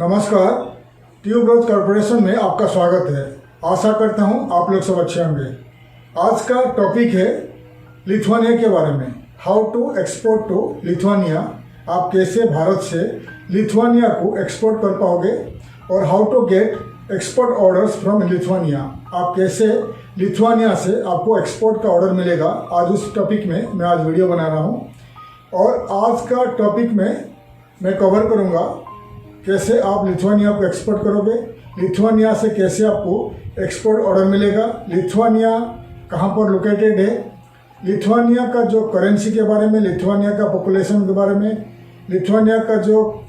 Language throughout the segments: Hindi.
नमस्कार, ट्यूब ग्रोथ कॉर्पोरेशन में आपका स्वागत है। आशा करता हूं आप लोग सब अच्छे होंगे। आज का टॉपिक है लिथुआनिया के बारे में। How to export to Lithuania. आप कैसे भारत से लिथुआनिया को एक्सपोर्ट कर पाओगे और how to get export orders from Lithuania. आप कैसे लिथुआनिया से आपको एक्सपोर्ट का ऑर्डर मिलेगा, आज उस टॉपिक में मैं आज वीडियो बना रहा हूँ। और आज का टॉपिक में मैं कवर करूँगा कैसे आप लिथुआनिया को एक्सपोर्ट करोगे, लिथुआनिया से कैसे आपको एक्सपोर्ट ऑर्डर मिलेगा, लिथुआनिया कहाँ पर लोकेटेड है, लिथुआनिया का जो करेंसी के बारे में, लिथुआनिया का पॉपुलेशन के बारे में, लिथुआनिया का जो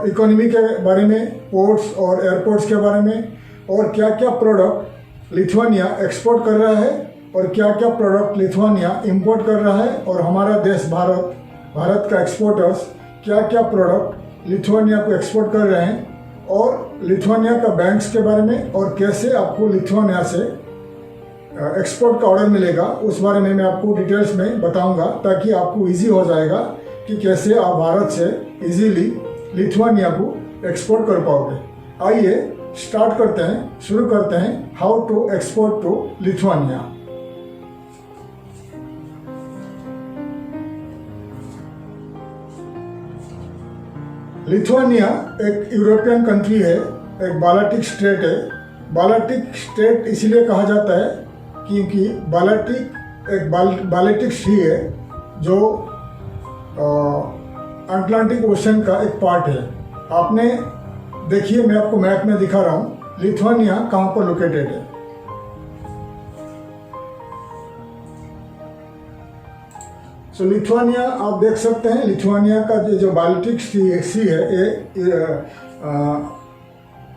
इकोनॉमी के बारे में, पोर्ट्स और एयरपोर्ट्स के बारे में, और क्या क्या प्रोडक्ट लिथुआनिया एक्सपोर्ट कर रहा है और क्या क्या प्रोडक्ट लिथुआनिया इंपोर्ट कर रहा है, और हमारा देश भारत का एक्सपोर्टर्स क्या क्या प्रोडक्ट लिथुआनिया को एक्सपोर्ट कर रहे हैं, और लिथुआनिया का बैंक्स के बारे में, और कैसे आपको लिथुआनिया से एक्सपोर्ट का ऑर्डर मिलेगा उस बारे में मैं आपको डिटेल्स में बताऊंगा, ताकि आपको इजी हो जाएगा कि कैसे आप भारत से इजीली लिथुआनिया को एक्सपोर्ट कर पाओगे। आइए स्टार्ट करते हैं, शुरू करते हैं how to export to Lithuania. Lithuania एक यूरोपियन कंट्री है, एक बाल्टिक स्टेट है। बाल्टिक स्टेट इसलिए कहा जाता है क्योंकि बाल्टिक सी है जो अटलांटिक ओशन का एक पार्ट है। आपने देखिए, मैं आपको मैप में दिखा रहा हूँ लिथुआनिया कहाँ पर लोकेटेड है। तो लिथुआनिया आप देख सकते हैं, लिथुआनिया का जो बाल्टिक सी है ये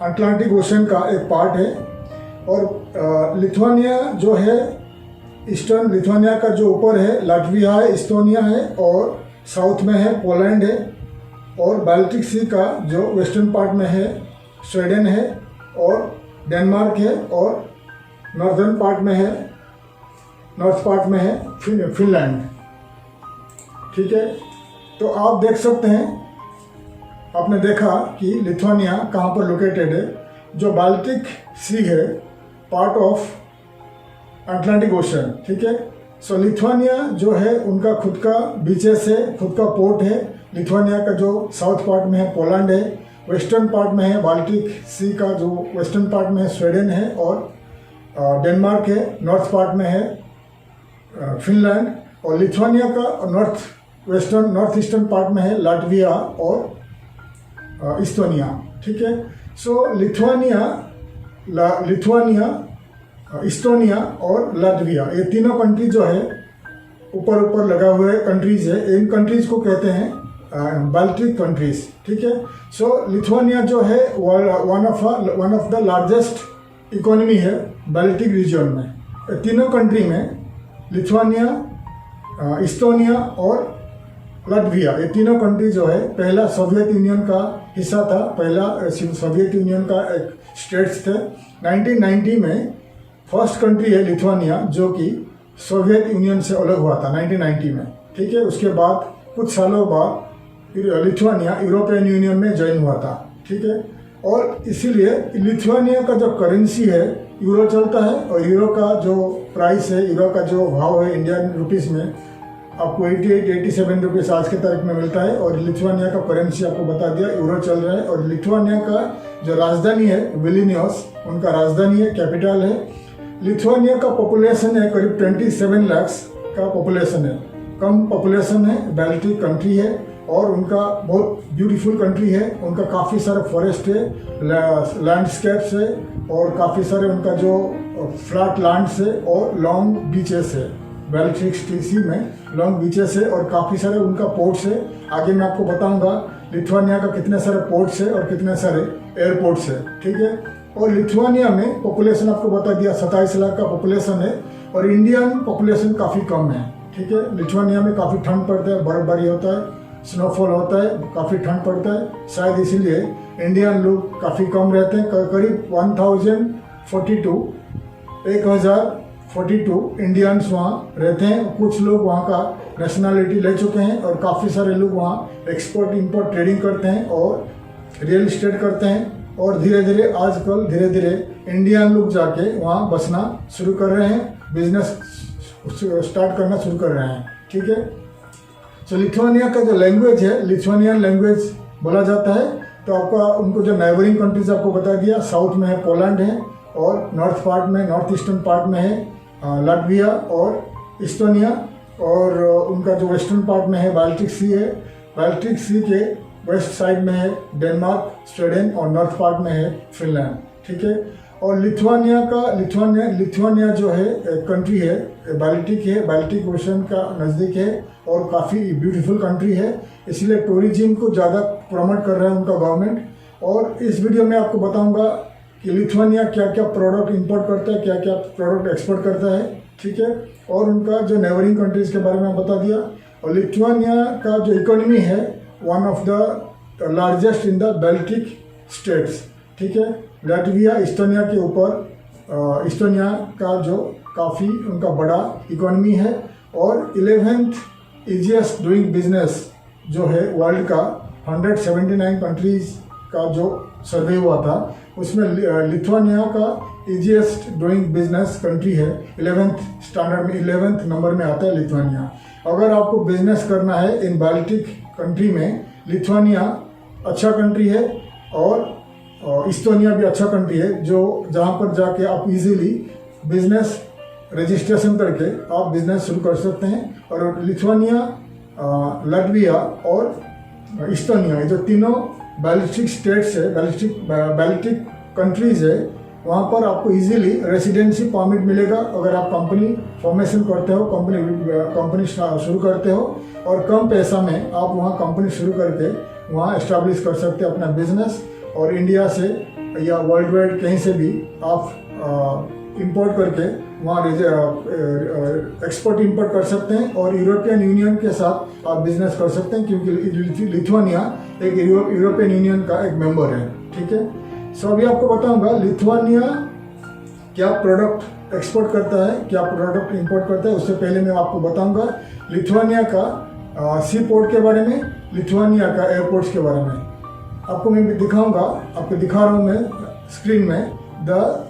अटलांटिक ओशन का एक पार्ट है। और लिथुआनिया जो है, ईस्टर्न लिथुआनिया का जो ऊपर है लाटविया है, इस्टोनिया है, और साउथ में है पोलैंड है, और बाल्टिक सी का जो वेस्टर्न पार्ट में है स्वीडन है, और डेनमार्क है, और नॉर्थ पार्ट में है फिनलैंड। ठीक है, तो आप देख सकते हैं, आपने देखा कि लिथुआनिया कहाँ पर लोकेटेड है। जो बाल्टिक सी है पार्ट ऑफ अटलांटिक ओशन। ठीक है, सो लिथुआनिया जो है उनका खुद का बीचेस है, खुद का पोर्ट है। लिथुआनिया का जो साउथ पार्ट में है पोलैंड है, वेस्टर्न पार्ट में है बाल्टिक सी का जो वेस्टर्न पार्ट में है स्वीडन है, और डेनमार्क है, नॉर्थ पार्ट में है फिनलैंड, और लिथुआनिया का नॉर्थ ईस्टर्न पार्ट में है लाटविया और इस्टोनिया। ठीक है, सो लिथुआनिया, इस्टोनिया और लाटविया, ये तीनों कंट्री जो है ऊपर लगा हुए कंट्रीज है। इन कंट्रीज को कहते हैं बाल्टिक कंट्रीज। ठीक है, सो लिथुआनिया जो है one of the largest economy है बाल्टिक रीजन में। तीनों कंट्री में लिथुआनिया, इस्टोनिया और लाटविया, ये तीनों कंट्री जो है पहला सोवियत यूनियन का हिस्सा था, पहला सोवियत यूनियन का एक स्टेट्स थे। 1990 में फर्स्ट कंट्री है लिथुआनिया जो कि सोवियत यूनियन से अलग हुआ था 1990 में। ठीक है, उसके बाद कुछ सालों बाद लिथुआनिया यूरोपियन यूनियन में ज्वाइन हुआ था। ठीक है, और इसीलिए लिथुआनिया का जो करेंसी है यूरो चलता है, और यूरो का जो प्राइस है, यूरो का जो भाव है इंडियन रुपीस में आपको 87 रुपीज़ आज के तारीख में मिलता है। और लिथुआनिया का करेंसी आपको बता दिया यूरो चल रहा है। और लिथुआनिया का जो राजधानी है विल्नियस, उनका राजधानी है, कैपिटल है। लिथुआनिया का पॉपुलेशन है करीब 27 लाख का पॉपुलेशन है, कम पॉपुलेशन है, बाल्टिक कंट्री है, और उनका बहुत ब्यूटीफुल कंट्री है। उनका काफ़ी सारे फॉरेस्ट है, लैंडस्केप्स है, और काफ़ी सारे उनका जो फ्लैट लैंड्स है, और लॉन्ग बीचेस है। बाल्टिक सी में लॉन्ग बीचेस है, और काफ़ी सारे उनका पोर्ट्स है। आगे मैं आपको बताऊंगा लिथुआनिया का कितने सारे पोर्ट्स है और कितने सारे एयरपोर्ट्स है। ठीक है, और लिथुआनिया में पॉपुलेशन आपको बता दिया 27 लाख का पॉपुलेशन है, और इंडियन पॉपुलेशन काफ़ी कम है। ठीक है, लिथुआनिया में काफ़ी ठंड पड़ता है, बर्फबारी होता है, स्नोफॉल होता है, काफ़ी ठंड पड़ता है, शायद इसीलिए इंडियन लोग काफ़ी कम रहते हैं। करीब 1042 इंडियंस वहाँ रहते हैं। कुछ लोग वहाँ का नेशनलिटी ले चुके हैं, और काफ़ी सारे लोग वहाँ एक्सपोर्ट इंपोर्ट ट्रेडिंग करते हैं, और रियल इस्टेट करते हैं और धीरे धीरे आजकल धीरे धीरे इंडियन लोग जाके वहाँ बसना शुरू कर रहे हैं, बिजनेस स्टार्ट करना शुरू कर रहे हैं। ठीक है। तो लिथुआनिया का जो लैंग्वेज है लिथुआनियन लैंग्वेज बोला जाता है। तो आपका उनको जो नेबरिंग कंट्रीज आपको बता दिया, साउथ में है पोलैंड है और नॉर्थ पार्ट में नॉर्थ ईस्टर्न पार्ट में है लाटविया और इस्टोनिया, और उनका जो वेस्टर्न पार्ट में है बाल्टिक सी है। बाल्टिक सी के वेस्ट साइड में है डेनमार्क, स्वीडन और नॉर्थ पार्ट में है फिनलैंड। ठीक है। और लिथुआनिया जो है एक कंट्री है, बाल्टिक है, बाल्टिक ओशन का नज़दीक है और काफ़ी ब्यूटीफुल कंट्री है, इसलिए टूरिज्म को ज़्यादा प्रमोट कर रहा है उनका गवर्नमेंट। और इस वीडियो में आपको बताऊंगा कि लिथुआनिया क्या क्या प्रोडक्ट इंपोर्ट करता है, क्या क्या प्रोडक्ट एक्सपोर्ट करता है। ठीक है। और उनका जो नेबरिंग कंट्रीज़ के बारे में बता दिया। और लिथुआनिया का जो इकोनॉमी है one of the largest in the Baltic states. ठीक है। लाटविया इस्टोनिया के ऊपर इस्टोनिया का जो काफ़ी उनका बड़ा इकोनॉमी है और 11th ईजीएस्ट डूइंग बिजनेस जो है वर्ल्ड का 179 कंट्रीज़ का जो सर्वे हुआ था उसमें लिथुआनिया का ईजीएस्ट डूइंग बिजनेस कंट्री है। 11th स्टैंडर्ड में 11th नंबर में आता है लिथुआनिया। अगर आपको बिजनेस करना है इन बाल्टिक कंट्री में लिथुआनिया अच्छा कंट्री है और इस्टोनिया भी अच्छा कंट्री है, जो जहाँ पर जाके आप इजीली बिजनेस रजिस्ट्रेशन करके आप बिजनेस शुरू कर सकते हैं। और लिथुआनिया, लाटविया और इस्टोनिया ये जो तीनों बाल्टिक स्टेट्स है, बाल्टिक कंट्रीज़ है, वहाँ पर आपको इजीली रेसिडेंसी परमिट मिलेगा अगर आप कंपनी फॉर्मेशन करते हो, कंपनी शुरू करते हो और कम पैसा में आप वहाँ कंपनी शुरू करके वहाँ एस्टैब्लिश कर सकते हैं अपना बिजनेस। और इंडिया से या वर्ल्ड वाइड कहीं से भी आप इंपोर्ट करके वहाँ एक्सपोर्ट इंपोर्ट कर सकते हैं और यूरोपियन यूनियन के साथ आप बिजनेस कर सकते हैं, क्योंकि लिथुआनिया एक यूरोपियन यूनियन का एक मेंबर है। ठीक है। सो अभी आपको बताऊंगा लिथुआनिया क्या प्रोडक्ट एक्सपोर्ट करता है, क्या प्रोडक्ट इंपोर्ट करता है। उससे पहले मैं आपको बताऊंगा लिथुआनिया का सी पोर्ट के बारे में, लिथुआनिया का एयरपोर्ट्स के बारे में आपको मैं दिखाऊंगा। आपको दिखा रहा हूँ मैं स्क्रीन में the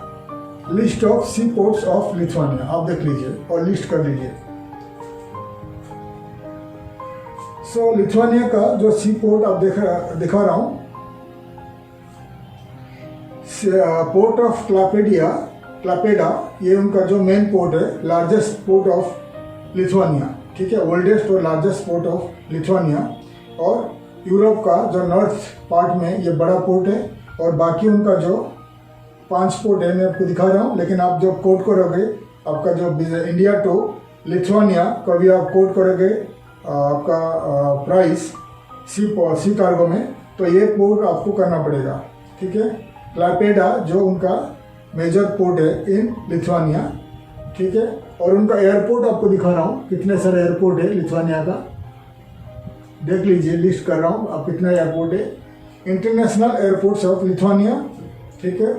list of seaports of Lithuania. आप देख लीजिए और लिस्ट कर लीजिए। सो लिथुआनिया का जो सी पोर्ट आप दिखा रहा हूँ, पोर्ट ऑफ क्लापेडा ये उनका जो मेन पोर्ट है, लार्जेस्ट पोर्ट ऑफ लिथुआनिया। ठीक है। ओल्डेस्ट और लार्जेस्ट पोर्ट ऑफ लिथुआनिया। और यूरोप का जो नॉर्थ पार्ट में ये बड़ा पोर्ट है और बाकी उनका जो 5 पोर्ट है मैं आपको दिखा रहा हूँ। लेकिन आप जब कोड करोगे आपका जो इंडिया टू लिथुआनिया कभी आप कोड करोगे आपका प्राइस सी कार्गो में, तो ये पोर्ट आपको करना पड़ेगा। ठीक है। क्लापेडा जो उनका मेजर पोर्ट है इन लिथुआनिया। ठीक है। और उनका एयरपोर्ट आपको दिखा रहा हूँ, कितने सारे एयरपोर्ट है लिथुआनिया का, देख लीजिए, लिस्ट कर रहा हूँ आप कितना एयरपोर्ट है। International airports of Lithuania. ठीक है।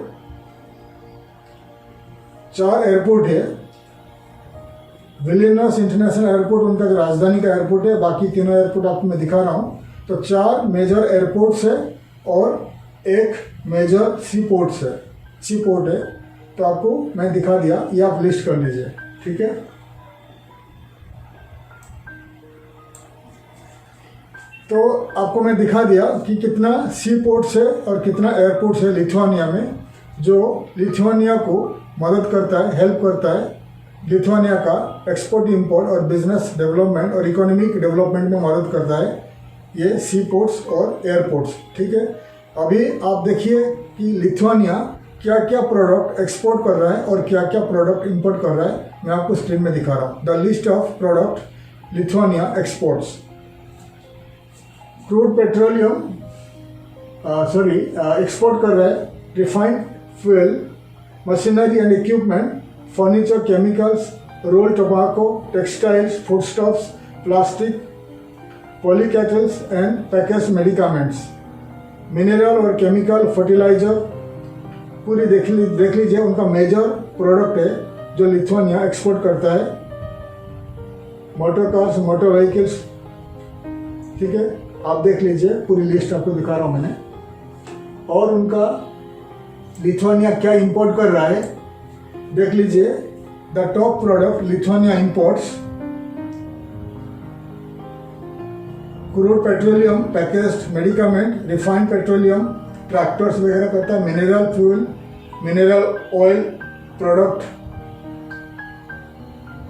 4 एयरपोर्ट है। विलिनियस इंटरनेशनल एयरपोर्ट उनका जो राजधानी का एयरपोर्ट है, बाकी तीनों एयरपोर्ट आपको मैं दिखा रहा हूँ। तो 4 मेजर एयरपोर्ट्स है और एक मेजर सी पोर्ट है। तो आपको मैं दिखा दिया, ये आप लिस्ट कर लीजिए। ठीक है। तो आपको मैं दिखा दिया कि कितना सी पोर्ट्स है और कितना एयरपोर्ट्स है लिथुआनिया में, जो लिथुआनिया को मदद करता है, हेल्प करता है लिथुआनिया का एक्सपोर्ट इंपोर्ट और बिजनेस डेवलपमेंट और इकोनॉमिक डेवलपमेंट में मदद करता है ये सी पोर्ट्स और एयरपोर्ट्स। ठीक है। अभी आप देखिए कि लिथुआनिया क्या क्या प्रोडक्ट एक्सपोर्ट कर रहा है और क्या क्या प्रोडक्ट इंपोर्ट कर रहा है, मैं आपको स्क्रीन में दिखा रहा हूँ। The list of product Lithuania exports. Crude petroleum export कर रहा है, refined fuel, machinery and equipment, furniture, chemicals, roll tobacco, textiles, foodstuffs, plastic, polyacetals and package medicaments, mineral और केमिकल, फर्टिलाइजर, पूरी देख लीजिए। उनका मेजर प्रोडक्ट है जो लिथुआनिया एक्सपोर्ट करता है। Motor cars, motor vehicles. ठीक है। आप देख लीजिए, पूरी लिस्ट आपको दिखा रहा हूँ मैंने। और उनका लिथुआनिया क्या इंपोर्ट कर रहा है देख लीजिए। The top product Lithuania imports crude petroleum, packaged medicament, refined petroleum, tractors वगैरह करता है, mineral fuel, mineral oil product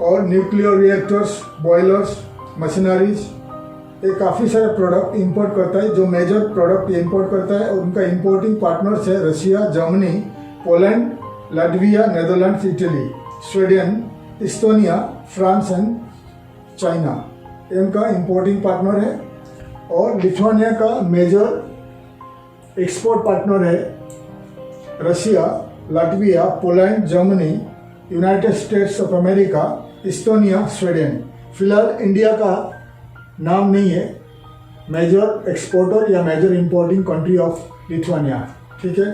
और न्यूक्लियर रिएक्टर्स, बॉयलर्स, मशीनरीज, ये काफ़ी सारे प्रोडक्ट इंपोर्ट करता है। जो मेजर प्रोडक्ट ये इंपोर्ट करता है और उनका इंपोर्टिंग पार्टनर्स है Russia, Germany, Poland, Latvia, Netherlands, Italy, Sweden, Estonia, France and China, इनका इंपोर्टिंग पार्टनर है। और लिथुआनिया का मेजर एक्सपोर्ट पार्टनर है Russia, Latvia, Poland, Germany, United States of America, Estonia, Sweden. फिलहाल इंडिया का नाम नहीं है मेजर एक्सपोर्टर या major importing country of Lithuania, ठीक है।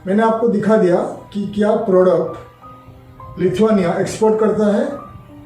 मैंने आपको दिखा दिया कि क्या प्रोडक्ट लिथुआनिया एक्सपोर्ट करता है,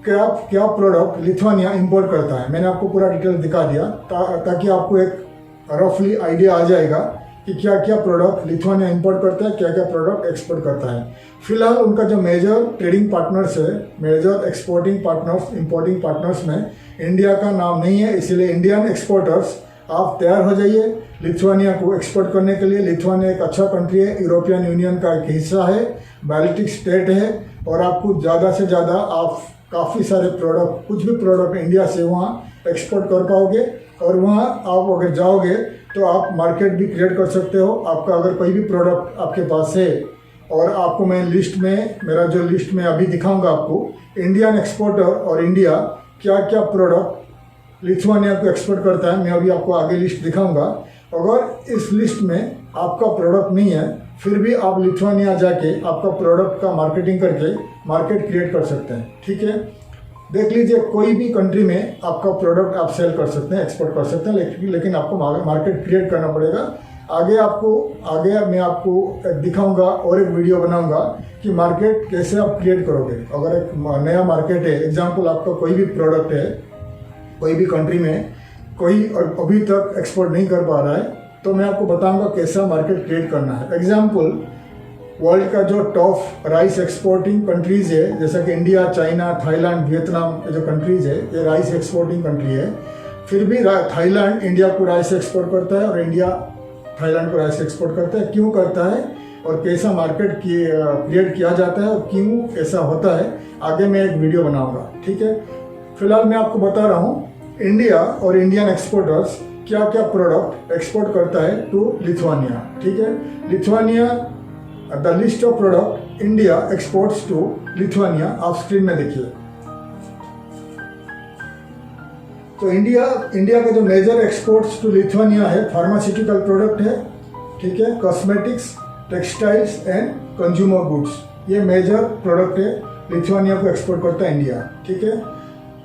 क्या प्रोडक्ट लिथुआनिया इंपोर्ट करता है। मैंने आपको पूरा डिटेल दिखा दिया ताकि आपको एक रफली आइडिया आ जाएगा कि क्या क्या प्रोडक्ट लिथुआनिया इंपोर्ट करता है, क्या क्या प्रोडक्ट एक्सपोर्ट करता है। फिलहाल उनका जो मेजर ट्रेडिंग पार्टनर्स है, major exporting partners, importing partners में इंडिया का नाम नहीं है, इसलिए इंडियन एक्सपोर्टर्स आप तैयार हो जाइए लिथुआनिया को एक्सपोर्ट करने के लिए। लिथुआनिया एक अच्छा कंट्री है, यूरोपियन यूनियन का एक हिस्सा है, बाल्टिक स्टेट है, और आपको ज़्यादा से ज़्यादा आप काफ़ी सारे प्रोडक्ट, कुछ भी प्रोडक्ट इंडिया से वहाँ एक्सपोर्ट कर पाओगे। और वहाँ आप अगर जाओगे तो आप मार्केट भी क्रिएट कर सकते हो। आपका अगर कोई भी प्रोडक्ट आपके पास है, और आपको मैं लिस्ट में, मेरा जो लिस्ट में अभी दिखाऊंगा आपको, इंडियन एक्सपोर्टर और इंडिया क्या क्या प्रोडक्ट लिथुआनिया को एक्सपोर्ट करता है, मैं अभी आपको आगे लिस्ट दिखाऊंगा। अगर इस लिस्ट में आपका प्रोडक्ट नहीं है, फिर भी आप लिथुआनिया जाके आपका प्रोडक्ट का मार्केटिंग करके मार्केट क्रिएट कर सकते हैं, ठीक है। देख लीजिए, कोई भी कंट्री में आपका प्रोडक्ट आप सेल कर सकते हैं, एक्सपोर्ट कर सकते हैं, लेकिन आपको मार्केट क्रिएट करना पड़ेगा। आगे मैं आपको दिखाऊंगा और एक वीडियो बनाऊंगा कि मार्केट कैसे आप क्रिएट करोगे। अगर एक नया मार्केट है, एग्जांपल आपका कोई भी प्रोडक्ट है कोई भी कंट्री में, कोई अभी तक एक्सपोर्ट नहीं कर पा रहा है, तो मैं आपको बताऊंगा कैसा मार्केट क्रिएट करना है। एग्जांपल, वर्ल्ड का जो टॉप राइस एक्सपोर्टिंग कंट्रीज़ है, जैसा कि इंडिया, चाइना, थाईलैंड, वियतनाम, ये जो कंट्रीज़ है ये राइस एक्सपोर्टिंग कंट्री है। फिर भी थाईलैंड इंडिया को राइस एक्सपोर्ट करता है और इंडिया थाईलैंड को राइस एक्सपोर्ट करता है। क्यों करता है और कैसा मार्केट क्रिएट किया जाता है और क्यों ऐसा होता है, आगे मैं एक वीडियो बनाऊंगा, ठीक है। फिलहाल मैं आपको बता रहा हूँ इंडिया और इंडियन एक्सपोर्टर्स क्या क्या प्रोडक्ट एक्सपोर्ट करता है टू लिथुआनिया, ठीक है। Lithuania, the list of product India exports to Lithuania आप स्क्रीन में देखिए। तो इंडिया का जो मेजर एक्सपोर्ट्स टू लिथुआनिया है, फार्मास्यूटिकल प्रोडक्ट है, ठीक है, cosmetics, textiles and consumer goods, ये मेजर प्रोडक्ट है लिथुआनिया को एक्सपोर्ट करता है इंडिया, ठीक है।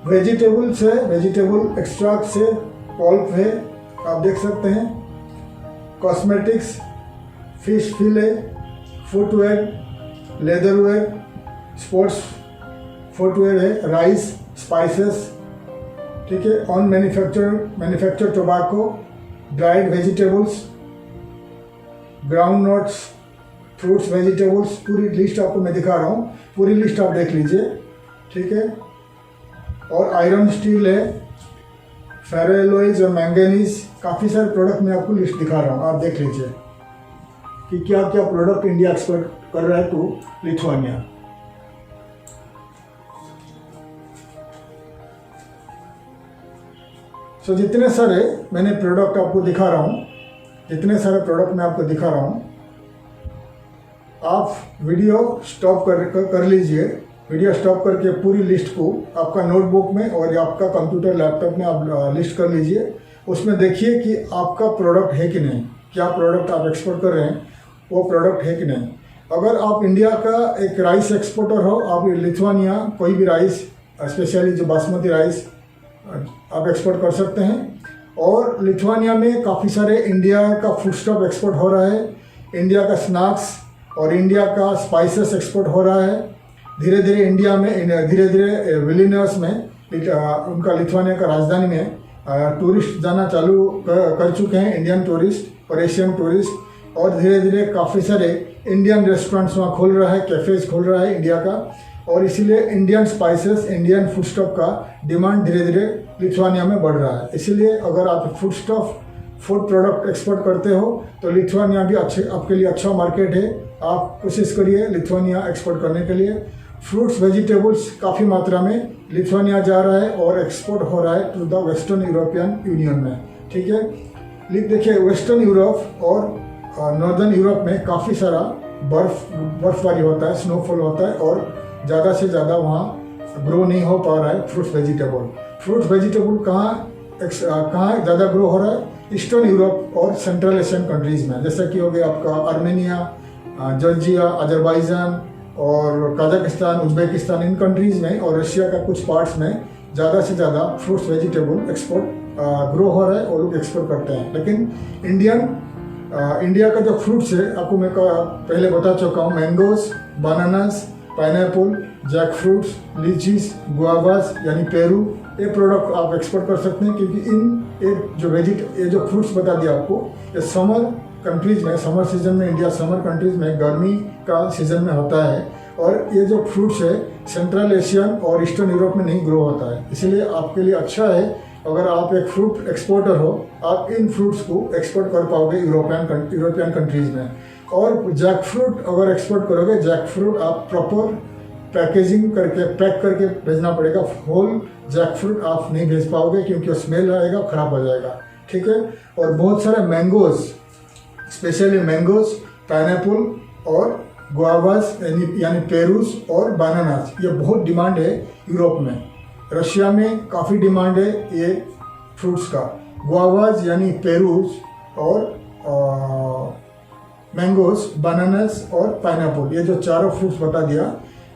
वेजिटेबल्स है, वेजिटेबल एक्सट्रैक्ट है, पल्प है, आप देख सकते हैं, कॉस्मेटिक्स, फिश फिले, फुटवेयर, लेदरवेयर, स्पोर्ट्स फुटवेयर है, राइस, स्पाइसेस, ठीक है, on manufacture tobacco, dried vegetables, ground nuts, fruits, vegetables, पूरी लिस्ट आपको मैं दिखा रहा हूँ, पूरी लिस्ट आप देख लीजिए, ठीक है। और आयरन स्टील है, फेरोएलॉयज और मैंगनीज, काफ़ी सारे प्रोडक्ट मैं आपको लिस्ट दिखा रहा हूँ, आप देख लीजिए कि क्या क्या प्रोडक्ट इंडिया एक्सपोर्ट कर रहा है टू लिथुआनिया। सो जितने सारे मैंने प्रोडक्ट आपको दिखा रहा हूँ, जितने सारे प्रोडक्ट मैं आपको दिखा रहा हूँ, आप वीडियो स्टॉप कर लीजिए। वीडियो स्टॉप करके पूरी लिस्ट को आपका नोटबुक में और आपका कंप्यूटर, लैपटॉप में आप लिस्ट कर लीजिए। उसमें देखिए कि आपका प्रोडक्ट है कि नहीं, क्या प्रोडक्ट आप एक्सपोर्ट कर रहे हैं वो प्रोडक्ट है कि नहीं। अगर आप इंडिया का एक राइस एक्सपोर्टर हो, आप लिथुआनिया कोई भी राइस, स्पेशली जो बासमती राइस, आप एक्सपोर्ट कर सकते हैं। और लिथुआनिया में काफ़ी सारे इंडिया का फूड स्टॉक एक्सपोर्ट हो रहा है, इंडिया का स्नैक्स और इंडिया का स्पाइसेस एक्सपोर्ट हो रहा है। धीरे धीरे इंडिया में, धीरे धीरे विलिनियस में, उनका लिथुआनिया का राजधानी में टूरिस्ट जाना चालू कर चुके हैं, इंडियन टूरिस्ट और एशियन टूरिस्ट, और धीरे धीरे काफ़ी सारे इंडियन रेस्टोरेंट्स वहाँ खोल रहा है, कैफ़ेज़ खोल रहा है इंडिया का, और इसीलिए Indian spices, Indian food staff का डिमांड धीरे धीरे लिथुआनिया में बढ़ रहा है। इसीलिए अगर आप फूड प्रोडक्ट एक्सपोर्ट करते हो तो लिथुआनिया भी आपके लिए अच्छा मार्केट है। आप कोशिश करिए लिथुआनिया एक्सपोर्ट करने के लिए। फ्रूट्स वेजिटेबल्स काफ़ी मात्रा में लिथुआनिया जा रहा है और एक्सपोर्ट हो रहा है to the western European union में, ठीक है। देखिए वेस्टर्न यूरोप और नॉर्दर्न यूरोप में काफ़ी सारा बर्फबारी होता है, स्नोफॉल होता है, और ज़्यादा से ज़्यादा वहाँ ग्रो नहीं हो पा रहा है फ्रूट्स वेजिटेबल कहाँ ज़्यादा ग्रो हो रहा है? ईस्टर्न यूरोप और सेंट्रल एशियन कंट्रीज़ में, जैसा कि हो गया आपका आर्मेनिया, जॉर्जिया, अजरबैजान और कजाकिस्तान, उज्बेकिस्तान, इन कंट्रीज़ में, और रशिया का कुछ पार्ट्स में ज़्यादा से ज़्यादा फ्रूट्स वेजिटेबल एक्सपोर्ट ग्रो हो रहा है और लोग एक्सपोर्ट करते हैं। लेकिन इंडिया का जो फ्रूट्स है, आपको मैं पहले बता चुका हूँ, mangoes, bananas, pineapple, jackfruits, lychees, guavas यानी पेरू, ये प्रोडक्ट आप एक्सपोर्ट कर सकते हैं, क्योंकि ये जो फ्रूट्स बता दिया आपको, ये समर कंट्रीज़ में, समर सीजन में, इंडिया समर कंट्रीज़ में गर्मी का सीजन में होता है, और ये जो फ्रूट्स है सेंट्रल एशियन और ईस्टर्न यूरोप में नहीं ग्रो होता है। इसीलिए आपके लिए अच्छा है अगर आप एक फ्रूट एक्सपोर्टर हो, आप इन फ्रूट्स को एक्सपोर्ट कर पाओगे यूरोपियन कंट्रीज़ में। और जैक फ्रूट अगर एक्सपोर्ट करोगे, जैक फ्रूट आप प्रॉपर पैकेजिंग करके पैक करके भेजना पड़ेगा। होल जैक फ्रूट आप नहीं भेज पाओगे क्योंकि स्मेल आएगा, ख़राब हो जाएगा, ठीक है। और बहुत सारे मैंगोज, स्पेशली मैंगोज, पाइनएप्पल और गुआवास यानी पेरूस और बनानास, ये बहुत डिमांड है यूरोप में। रशिया में काफ़ी डिमांड है ये फ्रूट्स का। गुआवास यानी पेरूस और मैंगोज, बनानास और पाइनएप्पल, ये जो चारों फ्रूट्स बता दिया,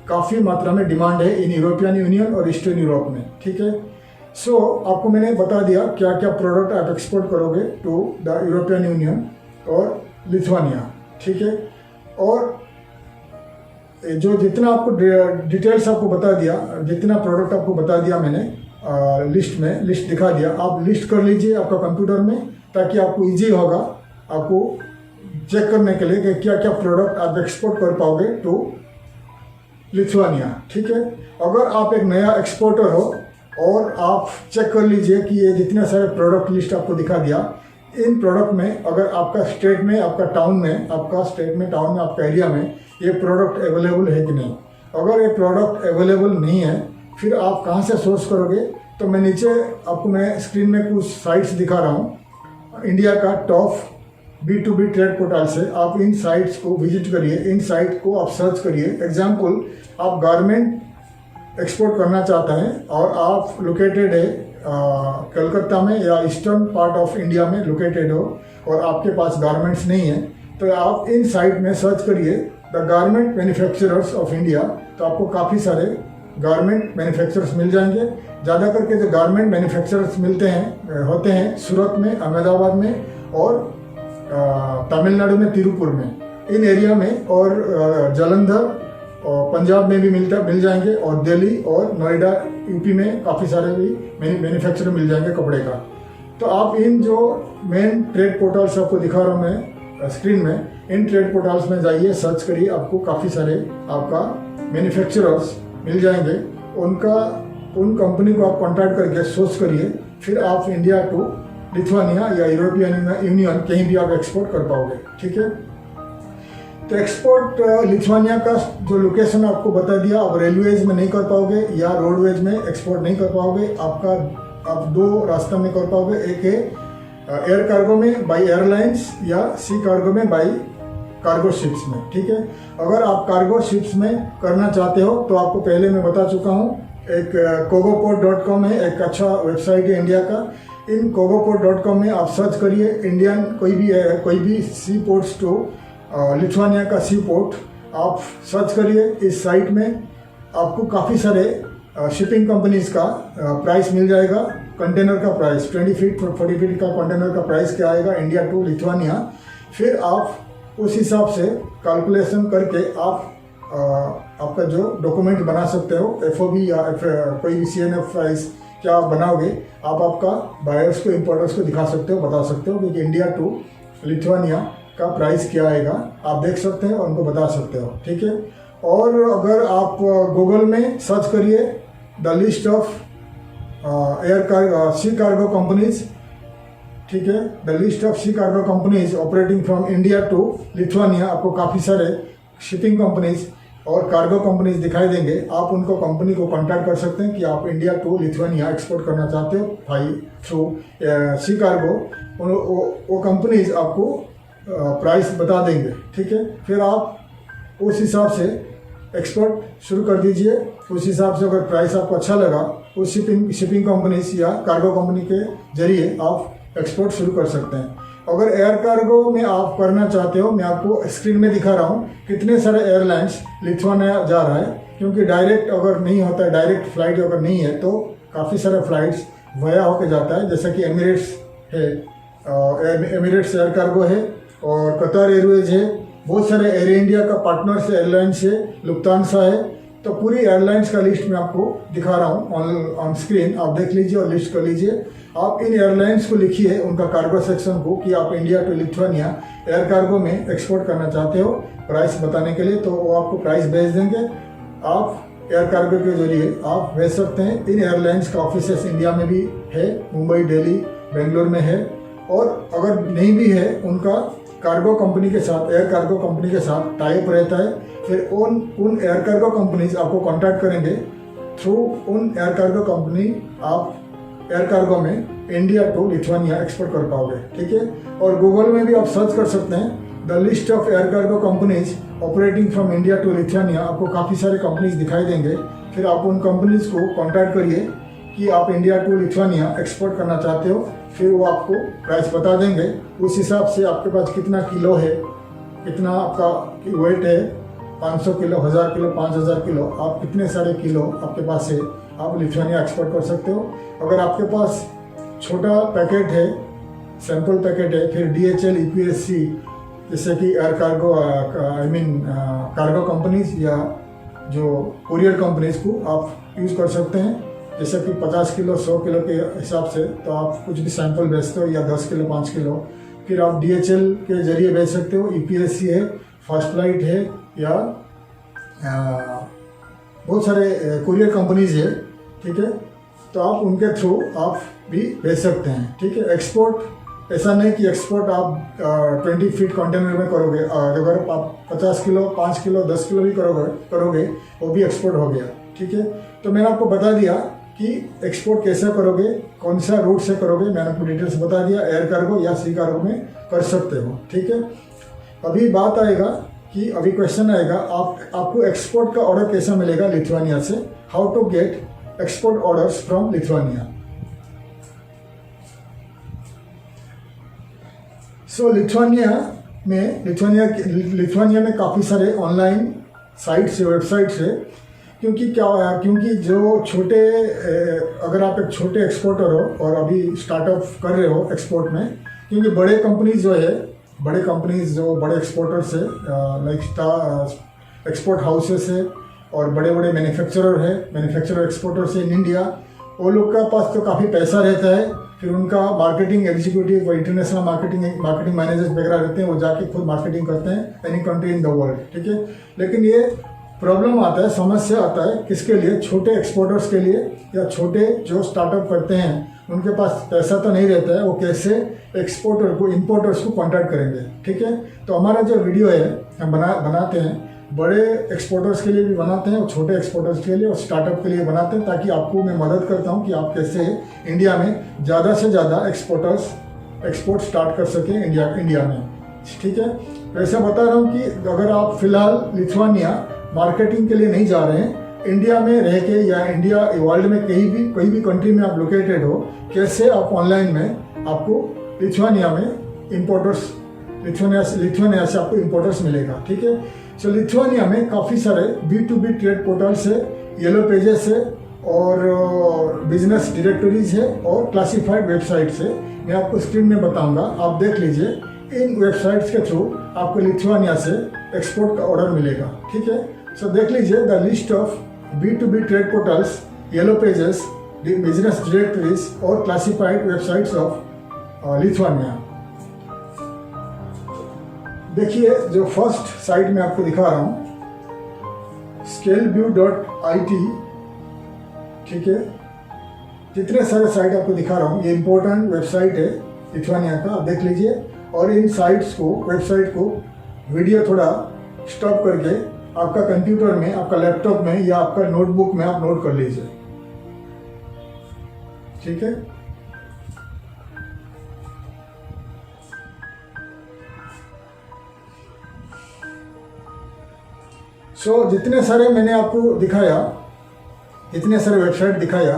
काफ़ी मात्रा में डिमांड है इन यूरोपियन यूनियन और ईस्टर्न यूरोप में, ठीक है। सो आपको मैंने बता दिया क्या क्या प्रोडक्ट आप एक्सपोर्ट करोगे टू द यूरोपियन यूनियन और लिथुआनिया, ठीक है। और जो जितना आपको डिटेल्स आपको बता दिया, जितना प्रोडक्ट आपको बता दिया मैंने लिस्ट दिखा दिया, आप लिस्ट कर लीजिए आपका कंप्यूटर में, ताकि आपको इजी होगा आपको चेक करने के लिए कि क्या क्या प्रोडक्ट आप एक्सपोर्ट कर पाओगे टू लिथुआनिया, ठीक है। अगर आप एक नया एक्सपोर्टर हो और आप चेक कर लीजिए कि ये जितने सारे प्रोडक्ट लिस्ट आपको दिखा दिया, इन प्रोडक्ट में अगर आपका स्टेट में, आपका टाउन में, आपका एरिया में ये प्रोडक्ट अवेलेबल है कि नहीं। अगर ये प्रोडक्ट अवेलेबल नहीं है, फिर आप कहाँ से सोर्स करोगे? तो मैं नीचे आपको मैं स्क्रीन में कुछ साइट्स दिखा रहा हूँ इंडिया का टॉप B2B ट्रेड पोर्टल से। आप इन साइट्स को विजिट करिए, इन साइट को आप सर्च करिए। एग्जाम्पल, आप गारमेंट एक्सपोर्ट करना चाहते हैं और आप लोकेटेड है कलकत्ता में या ईस्टर्न पार्ट ऑफ इंडिया में लोकेटेड हो और आपके पास गारमेंट्स नहीं है, तो आप इन साइट में सर्च करिए the garment manufacturers of India. तो आपको काफ़ी सारे गारमेंट मैन्युफैक्चरर्स मिल जाएंगे। ज़्यादा करके जो गारमेंट मैन्युफैक्चरर्स होते हैं सूरत में, अहमदाबाद में और तमिलनाडु में, तिरुपुर में, इन एरिया में, और जालंधर और पंजाब में भी मिल जाएंगे, और दिल्ली और नोएडा यूपी में काफ़ी सारे भी मैन्युफैक्चरर मिल जाएंगे कपड़े का। तो आप इन जो मेन ट्रेड पोर्टल्स आपको दिखा रहा हूँ मैं स्क्रीन में, इन ट्रेड पोर्टल्स में जाइए, सर्च करिए, आपको काफ़ी सारे आपका मैन्युफैक्चरर्स मिल जाएंगे। उन कंपनी को आप कॉन्टैक्ट करके सोर्स करिए, फिर आप इंडिया टू लिथुआनिया या यूरोपियन यूनियन कहीं भी आप एक्सपोर्ट कर पाओगे, ठीक है। तो एक्सपोर्ट लिथुआनिया का जो लोकेशन आपको बता दिया, आप रेलवेज में नहीं कर पाओगे या रोडवेज में एक्सपोर्ट नहीं कर पाओगे। आप दो रास्ते में कर पाओगे, एक है एयर कार्गो में बाई एयरलाइंस या सी कार्गो में बाई कार्गो शिप्स में, ठीक है। अगर आप कार्गो शिप्स में करना चाहते हो तो आपको पहले मैं बता चुका हूँ, एक kogoport.com है, एक अच्छा वेबसाइट है इंडिया का। इन kogoport.com में आप सर्च करिए इंडियन कोई भी सी पोर्ट्स टू लिथुआनिया का सी पोर्ट आप सर्च करिए। इस साइट में आपको काफ़ी सारे शिपिंग कंपनीज का प्राइस मिल जाएगा। कंटेनर का प्राइस 20 फीट 40 फीट का कंटेनर का प्राइस क्या आएगा इंडिया टू लिथुआनिया। फिर आप उस हिसाब से कैलकुलेशन करके आप आपका जो डॉक्यूमेंट बना सकते हो, FOB या कोई भी CNF प्राइस क्या बनाओगे, आप आपका बायर्स को, इंपोर्टर्स को दिखा सकते हो, बता सकते हो कि इंडिया टू लिथुआनिया का प्राइस क्या आएगा, आप देख सकते हैं और उनको बता सकते हो, ठीक है। और अगर आप गूगल में सर्च करिए the list of sea cargo companies, ठीक है, the list of sea cargo companies operating from India to Lithuania, आपको काफ़ी सारे शिपिंग कंपनीज और कार्गो कंपनीज दिखाई देंगे। आप उनको कंपनी को कांटेक्ट कर सकते हैं कि आप इंडिया टू लिथुआनिया एक्सपोर्ट करना चाहते हो भाई थ्रू सी कार्गो, वो कंपनीज आपको प्राइस बता देंगे, ठीक है। फिर आप उस हिसाब से एक्सपोर्ट शुरू कर दीजिए। उस हिसाब से अगर प्राइस आपको अच्छा लगा, उस शिपिंग कंपनीज या कार्गो कंपनी के जरिए आप एक्सपोर्ट शुरू कर सकते हैं। अगर एयर कार्गो में आप करना चाहते हो, मैं आपको स्क्रीन में दिखा रहा हूँ कितने सारे एयरलाइंस लिथुआनिया जा रहा है, क्योंकि डायरेक्ट अगर नहीं होता है, डायरेक्ट फ्लाइट अगर नहीं है तो काफ़ी सारे फ्लाइट्स वया होकर जाता है, जैसा कि एमिरेट्स है, एमिरेट्स एयर कार्गो है और कतर एयरवेज है, बहुत सारे एयर इंडिया का पार्टनर्स एयरलाइंस है, लुफ्तांसा है। तो पूरी एयरलाइंस का लिस्ट मैं आपको दिखा रहा हूँ ऑन स्क्रीन, आप देख लीजिए और लिस्ट कर लीजिए। आप इन एयरलाइंस को लिखिए उनका कार्गो सेक्शन को कि आप India to Lithuania air cargo में एक्सपोर्ट करना चाहते हो, प्राइस बताने के लिए, तो वो आपको प्राइस भेज देंगे। आप एयर कार्गो के जरिए आप भेज सकते हैं। इन एयरलाइंस का ऑफिसेस इंडिया में भी है, मुंबई, दिल्ली, बेंगलोर में है। और अगर नहीं भी है, उनका कार्गो कंपनी के साथ, एयर कार्गो कंपनी के साथ टाइप रहता है। फिर उन एयर कार्गो कंपनीज आपको कांटेक्ट करेंगे, थ्रू उन एयर कार्गो कंपनी आप एयर कार्गो में इंडिया टू लिथुआनिया एक्सपोर्ट कर पाओगे, ठीक है। और गूगल में भी आप सर्च कर सकते हैं the list of air cargo companies operating from India to Lithuania, आपको काफ़ी सारे कंपनीज दिखाई देंगे। फिर आप उन कंपनीज को कांटेक्ट करिए कि आप इंडिया टू लिथुआनिया एक्सपोर्ट करना चाहते हो, फिर वो आपको प्राइस बता देंगे। उस हिसाब से आपके पास कितना किलो है, कितना आपका वेट है, 500 किलो, 1000 किलो, 5000 किलो, आप कितने सारे किलो आपके पास है, आप लिथुआनिया एक्सपोर्ट कर सकते हो। अगर आपके पास छोटा पैकेट है, सैंपल पैकेट है, फिर DHL, UPSC जैसे कि एयर कार्गो, कार्गो कंपनीज या जो कुरियर कंपनीज को आप यूज़ कर सकते हैं। जैसे कि 50 किलो, 100 किलो के हिसाब से, तो आप कुछ भी सैंपल बेचते हो, या 10 किलो, 5 किलो, फिर आप DHL के जरिए बेच सकते हो। UPSC है, फर्स्ट फ्लाइट है, या बहुत सारे कुरियर कंपनीज है, ठीक है। तो आप उनके थ्रू आप भी भेज सकते हैं, ठीक है। एक्सपोर्ट ऐसा नहीं कि एक्सपोर्ट आप 20 फीट कंटेनर में करोगे, अगर आप 50 किलो, 5 किलो, 10 किलो भी करोगे वो भी एक्सपोर्ट हो गया, ठीक है। तो मैंने आपको बता दिया कि एक्सपोर्ट कैसे करोगे, कौन सा रूट से करोगे, मैंने आपको डिटेल्स बता दिया। एयर कार्गो या सी कार्गो में कर सकते हो, ठीक है। अभी बात आएगा कि अभी क्वेश्चन आएगा, आपको एक्सपोर्ट का ऑर्डर कैसा मिलेगा लिथुआनिया से, how to get export orders from Lithuania. So Lithuania में काफ़ी सारे ऑनलाइन साइट्स है, वेबसाइट्स है। क्योंकि जो छोटे, अगर आप एक छोटे एक्सपोर्टर हो और अभी स्टार्टअप कर रहे हो एक्सपोर्ट में, क्योंकि बड़े कंपनीज जो बड़े एक्सपोर्टर्स है, लाइक एक्सपोर्ट हाउसेस है और बड़े बड़े मैन्युफैक्चरर एक्सपोर्टर्स है इन इंडिया, वो लोग का पास तो काफ़ी पैसा रहता है। फिर उनका marketing executive, international marketing managers वगैरह रहते हैं, वो जाके खुद मार्केटिंग करते हैं any country in the world, ठीक है। लेकिन ये प्रॉब्लम आता है, समस्या आता है किसके लिए, छोटे एक्सपोर्टर्स के लिए, या छोटे जो स्टार्टअप करते हैं उनके पास पैसा तो नहीं रहता है, वो कैसे एक्सपोर्टर को, इंपोर्टर्स को कॉन्टैक्ट करेंगे, ठीक है। तो हमारा जो वीडियो है हम बनाते हैं, बड़े एक्सपोर्टर्स के लिए भी बनाते हैं और छोटे एक्सपोर्टर्स के लिए और स्टार्टअप के लिए बनाते हैं, ताकि आपको मैं मदद करता हूं कि आप कैसे इंडिया में ज़्यादा से ज़्यादा एक्सपोर्ट स्टार्ट कर सकें इंडिया में, ठीक है। वैसे बता रहा हूँ कि अगर आप फिलहाल लिथुआनिया मार्केटिंग के लिए नहीं जा रहे हैं, इंडिया में रह के या इंडिया वर्ल्ड में कोई भी कंट्री में आप लोकेटेड हो, कैसे आप ऑनलाइन में आपको लिथुआनिया से आपको इंपोर्टर्स मिलेगा, ठीक है। सो लिथुआनिया में काफ़ी सारे B2B ट्रेड पोर्टल्स है, येलो पेजेस है और बिजनेस डायरेक्टरीज है और क्लासिफाइड वेबसाइट्स है। मैं आपको स्क्रीन में बताऊंगा, आप देख लीजिए। इन वेबसाइट्स के थ्रू आपको लिथुआनिया से एक्सपोर्ट का ऑर्डर मिलेगा, ठीक है। सो देख लीजिए the list of B2B trade portals, yellow pages business directories और क्लासिफाइड वेबसाइट्स ऑफ लिथुआनिया। देखिए जो फर्स्ट साइट मैं आपको दिखा रहा हूँ scaleview.it, ठीक है। जितने सारे साइट आपको दिखा रहा हूँ ये इम्पोर्टेंट वेबसाइट है लिथुआनिया का, आप देख लीजिए। और इन साइट्स को, वेबसाइट को वीडियो थोड़ा स्टॉप करके आपका कंप्यूटर में, आपका लैपटॉप में या आपका नोटबुक में आप नोट कर लीजिए, ठीक है। जितने सारे मैंने आपको दिखाया, जितने सारे वेबसाइट दिखाया,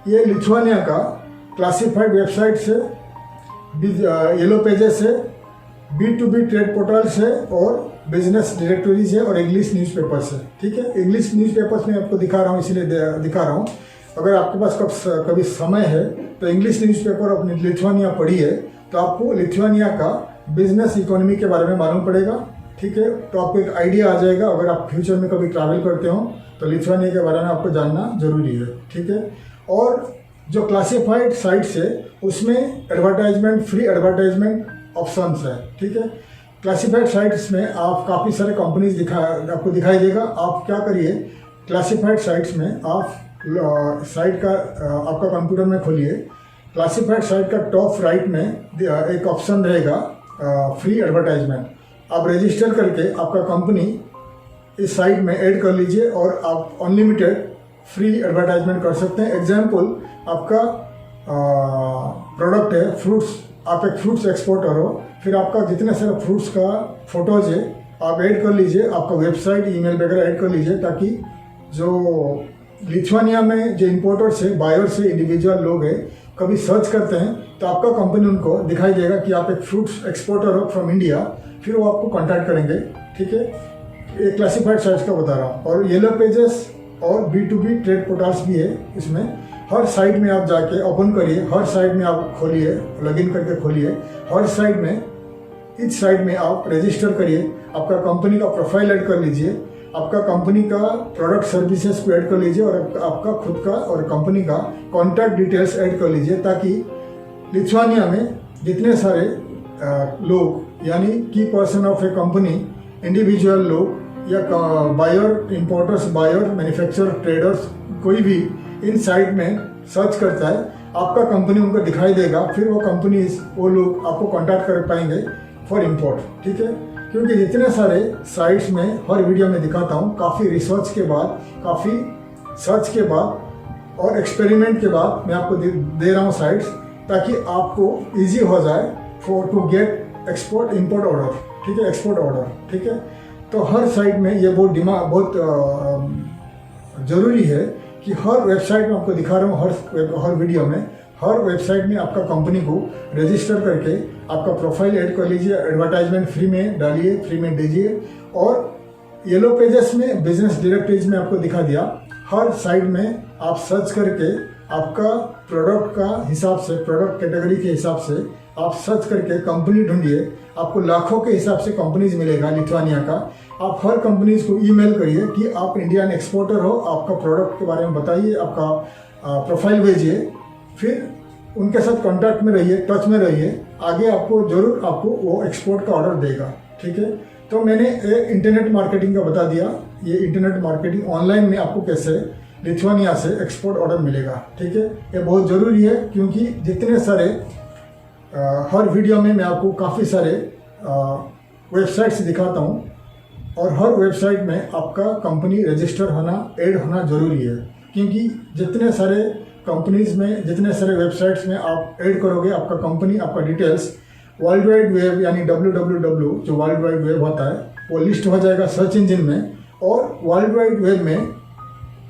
ये लिथुआनिया का क्लासिफाइड वेबसाइट से, येलो पेजेस है, B2B ट्रेड पोर्टल से और बिजनेस डायरेक्टरीज है और इंग्लिश न्यूज़पेपर्स है, ठीक है। इंग्लिश न्यूज़पेपर्स में आपको दिखा रहा हूँ, इसलिए दिखा रहा हूँ। अगर आपके पास कभी समय है तो इंग्लिश न्यूज़पेपर अपनी लिथुआनिया पढ़िए, तो आपको लिथुआनिया का बिजनेस इकोनॉमी के बारे में मालूम पड़ेगा, ठीक है। तो आपको एक आइडिया आ जाएगा, अगर आप फ्यूचर में कभी ट्रैवल करते हो तो लिथुआनिया के बारे में आपको जानना जरूरी है, ठीक है। और जो क्लासिफाइड साइट्स है उसमें एडवर्टाइजमेंट, फ्री एडवर्टाइजमेंट ऑप्शंस है, ठीक है। क्लासिफाइड साइट्स में आप काफ़ी सारे कंपनीज आपको दिखाई देगा। आप क्या करिए, क्लासिफाइड साइट्स में आप साइट का आपका कंप्यूटर में खोलिए, क्लासिफाइड साइट का टॉप राइट में एक ऑप्शन रहेगा फ्री एडवर्टाइजमेंट। आप रजिस्टर करके आपका कंपनी इस साइट में ऐड कर लीजिए और आप अनलिमिटेड फ्री एडवर्टाइजमेंट कर सकते हैं। एग्जाम्पल, आपका प्रोडक्ट है फ्रूट्स, आप एक फ्रूट्स एक्सपोर्टर हो, फिर आपका जितने सारे फ्रूट्स का फोटोज है आप ऐड कर लीजिए, आपका वेबसाइट, ईमेल वगैरह ऐड कर लीजिए, ताकि जो लिथुआनिया में जो इम्पोर्टर्स है, बायर्स है, इंडिविजुअल लोग हैं, कभी सर्च करते हैं तो आपका कंपनी उनको दिखाई देगा कि आप एक फ्रूट्स एक्सपोर्टर हो फ्रॉम इंडिया, फिर वो आपको कॉन्टैक्ट करेंगे, ठीक है। एक क्लासिफाइड साइट्स का बता रहा हूँ। और येलो पेजेस और B2B ट्रेड पोर्टल्स भी है इसमें। हर साइट में आप जाके ओपन करिए, हर साइट में आप खोलिए, लॉगिन करके खोलिए, हर साइट में, इस साइट में आप रजिस्टर करिए, आपका कंपनी का प्रोफाइल ऐड कर लीजिए, आपका कंपनी का प्रोडक्ट सर्विसेज को ऐड कर लीजिए और आपका खुद का और कंपनी का कॉन्टैक्ट डिटेल्स ऐड कर लीजिए, ताकि लिथुआनिया में जितने सारे लोग, यानी की person of a company, individual लोग या buyer, importers, buyer, manufacturer, traders, कोई भी इन साइट में सर्च करता है, आपका कंपनी उनको दिखाई देगा, फिर वो कंपनीज, वो लोग आपको कांटेक्ट कर पाएंगे फॉर इंपोर्ट, ठीक है। क्योंकि जितने सारे साइट्स में हर वीडियो में दिखाता हूँ, काफ़ी रिसर्च के बाद, काफ़ी सर्च के बाद और एक्सपेरिमेंट के बाद मैं आपको दे रहा हूँ साइट्स, ताकि आपको ईजी हो जाए to get export import order, ठीक है, एक्सपोर्ट ऑर्डर, ठीक है। तो हर साइट में ये बहुत ज़रूरी है कि हर वेबसाइट में आपको दिखा रहा हूँ, हर वीडियो में, हर वेबसाइट में आपका कंपनी को रजिस्टर करके आपका प्रोफाइल ऐड कर लीजिए, एडवर्टाइजमेंट फ्री में डालिए, फ्री में दीजिए। और येलो पेजेस में, बिजनेस डायरेक्टरीज में आपको दिखा दिया, हर साइट में आप सर्च करके आपका प्रोडक्ट का हिसाब से, प्रोडक्ट कैटेगरी के हिसाब से आप सर्च करके कंपनी ढूंढिए, आपको लाखों के हिसाब से कंपनीज मिलेगा लिथुआनिया का। आप हर कंपनीज को ईमेल करिए कि आप इंडियन एक्सपोर्टर हो, आपका प्रोडक्ट के बारे में बताइए, आपका प्रोफाइल भेजिए, फिर उनके साथ कांटेक्ट में रहिए, टच में रहिए, आगे आपको जरूर आपको वो एक्सपोर्ट का ऑर्डर देगा, ठीक है। तो मैंने इंटरनेट मार्केटिंग का बता दिया, ये इंटरनेट मार्केटिंग ऑनलाइन में आपको कैसे लिथुआनिया से एक्सपोर्ट ऑर्डर मिलेगा, ठीक है। ये बहुत ज़रूरी है, क्योंकि जितने सारे हर वीडियो में मैं आपको काफ़ी सारे वेबसाइट्स दिखाता हूँ, और हर वेबसाइट में आपका कंपनी रजिस्टर होना, ऐड होना ज़रूरी है। क्योंकि जितने सारे कंपनीज में, जितने सारे वेबसाइट्स में आप ऐड करोगे आपका कंपनी, आपका डिटेल्स, वर्ल्ड वाइड वेब यानी www जो वर्ल्ड वाइड वेब होता है वो लिस्ट हो जाएगा सर्च इंजन में, और वर्ल्ड वाइड वेब में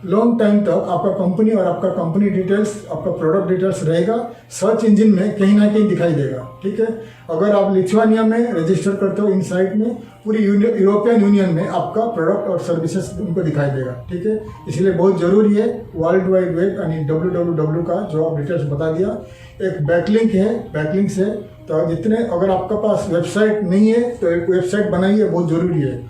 लॉन्ग टाइम तक आपका कंपनी और आपका कंपनी डिटेल्स, आपका प्रोडक्ट डिटेल्स रहेगा, सर्च इंजन में कहीं ना कहीं दिखाई देगा, ठीक है। अगर आप लिथुआनिया में रजिस्टर करते हो इन साइट में, पूरी यूरोपियन यूनियन में आपका प्रोडक्ट और सर्विसेज उनको दिखाई देगा, ठीक है। इसलिए बहुत ज़रूरी है वर्ल्ड वाइड वेब यानी www का जो आप डिटेल्स बता दिया। एक बैकलिंक है, बैकलिंक से तो जितने, अगर आपका पास वेबसाइट नहीं है तो एक वेबसाइट बनाइए, बहुत ज़रूरी है।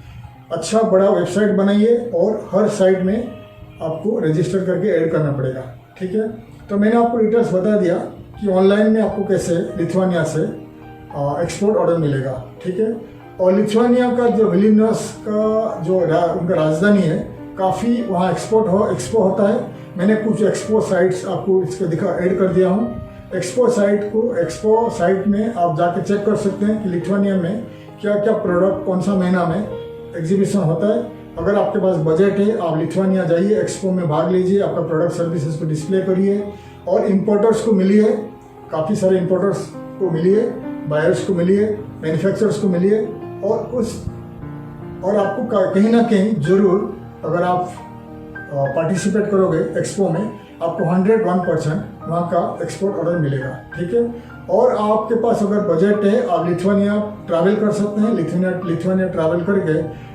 अच्छा बड़ा वेबसाइट बनाइए और हर साइट में आपको रजिस्टर करके ऐड करना पड़ेगा, ठीक है। तो मैंने आपको डिटेल्स बता दिया कि ऑनलाइन में आपको कैसे लिथुआनिया से एक्सपोर्ट ऑर्डर मिलेगा, ठीक है। और लिथुआनिया का जो विलिनियस का जो उनका राजधानी है, काफ़ी वहाँ एक्सपो होता है। मैंने कुछ एक्सपो साइट्स आपको इसको ऐड कर दिया हूँ। एक्सपो साइट में आप जाके चेक कर सकते हैं कि लिथुआनिया में क्या क्या प्रोडक्ट कौन सा महीना में एग्जीबिशन होता है। अगर आपके पास बजट है, आप लिथुआनिया जाइए, एक्सपो में भाग लीजिए, आपका प्रोडक्ट सर्विसेज को डिस्प्ले करिए और इम्पोर्टर्स को मिलिए, काफ़ी सारे इम्पोर्टर्स को मिलिए, बायर्स को मिलिए, मैन्युफैक्चरर्स को मिलिए और आपको कहीं ना कहीं ज़रूर, अगर आप पार्टिसिपेट करोगे एक्सपो में, आपको 101% वहाँ का एक्सपोर्ट ऑर्डर मिलेगा, ठीक है। और आपके पास अगर बजट है, आप लिथुआनिया ट्रैवल कर सकते हैं। लिथुआनिया ट्रैवल करके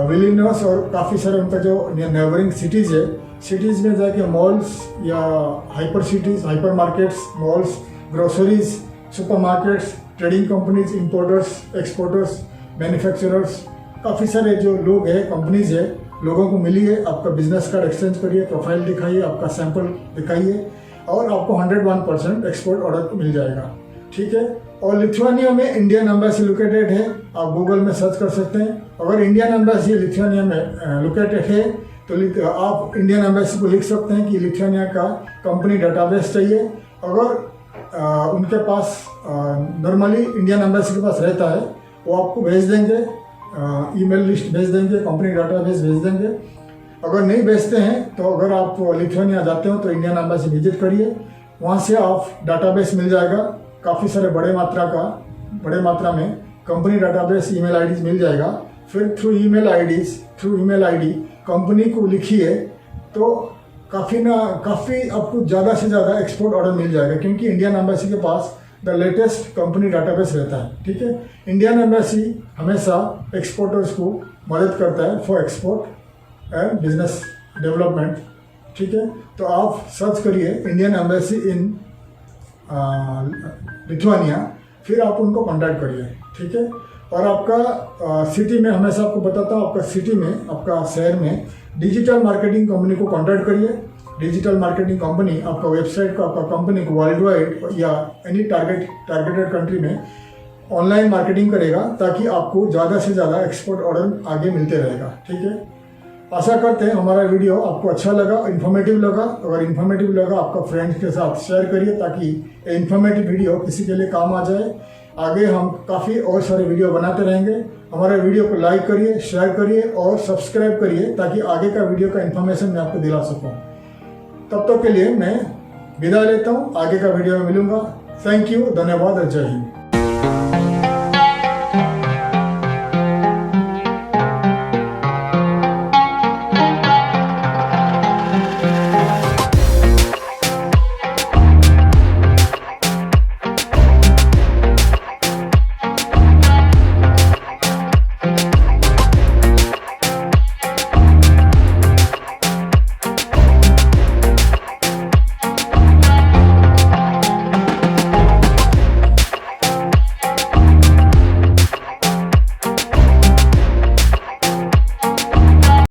विलिनियस और काफ़ी सारे उनका जो नेबरिंग सिटीज़ है, सिटीज़ में जाके मॉल्स या hyper markets, malls, groceries, super markets, trading companies, importers, exporters, manufacturers, काफ़ी सारे जो लोग हैं, कंपनीज है, लोगों को मिलिए, आपका बिजनेस कार्ड एक्सचेंज करिए, प्रोफाइल दिखाइए, आपका सैंपल दिखाइए और आपको 101% एक्सपोर्ट ऑर्डर मिल जाएगा, ठीक है। और लिथुआनिया में इंडियन एम्बेसी लोकेटेड है, आप गूगल में सर्च कर सकते हैं। अगर इंडियन एम्बेसी लिथुआनिया में लोकेटेड है तो आप इंडियन एम्बेसी को लिख सकते हैं कि लिथुआनिया का कंपनी डाटाबेस चाहिए। अगर उनके पास नॉर्मली इंडियन एम्बेसी के पास रहता है, वो आपको भेज देंगे, ईमेल लिस्ट भेज देंगे, कंपनी डाटाबेस भेज देंगे। अगर नहीं भेजते हैं तो अगर आप लिथुआनिया जाते हो तो इंडियन एम्बेसी विजिट करिए, वहाँ से आप डाटाबेस मिल जाएगा, काफ़ी सारे बड़े मात्रा में कंपनी डाटाबेस, ईमेल आईडीज मिल जाएगा। फिर थ्रू ईमेल आईडी कंपनी को लिखिए तो काफ़ी आपको ज़्यादा से ज़्यादा एक्सपोर्ट ऑर्डर मिल जाएगा, क्योंकि इंडियन एम्बेसी के पास द लेटेस्ट कंपनी डाटाबेस रहता है, ठीक है। इंडियन एम्बेसी हमेशा एक्सपोर्टर्स को मदद करता है for export and business development, ठीक है। तो आप सर्च करिए इंडियन एम्बेसी इन लिथुआनिया, फिर आप उनको कॉन्टैक्ट करिए, ठीक है। और आपका सिटी में, हमेशा आपको बताता हूँ, आपका सिटी में, आपका शहर में डिजिटल मार्केटिंग कंपनी को कॉन्टैक्ट करिए। डिजिटल मार्केटिंग कंपनी आपका वेबसाइट को, आपका कंपनी को वर्ल्ड वाइड या एनी टारगेटेड कंट्री में ऑनलाइन मार्केटिंग करेगा, ताकि आपको ज़्यादा से ज़्यादा एक्सपोर्ट ऑर्डर आगे मिलते रहेगा, ठीक है। आशा करते हैं हमारा वीडियो आपको अच्छा लगा, इन्फॉर्मेटिव लगा। अगर इन्फॉर्मेटिव लगा, आपका फ्रेंड्स के साथ शेयर करिए, ताकि इन्फॉर्मेटिव वीडियो किसी के लिए काम आ जाए। आगे हम काफ़ी और सारे वीडियो बनाते रहेंगे। हमारे वीडियो को लाइक करिए, शेयर करिए और सब्सक्राइब करिए, ताकि आगे का वीडियो का इन्फॉर्मेशन मैं आपको दिला सकूँ। तब तक के लिए मैं विदा लेता हूँ, आगे का वीडियो में मिलूंगा। थैंक यू, धन्यवाद और जय हिंद।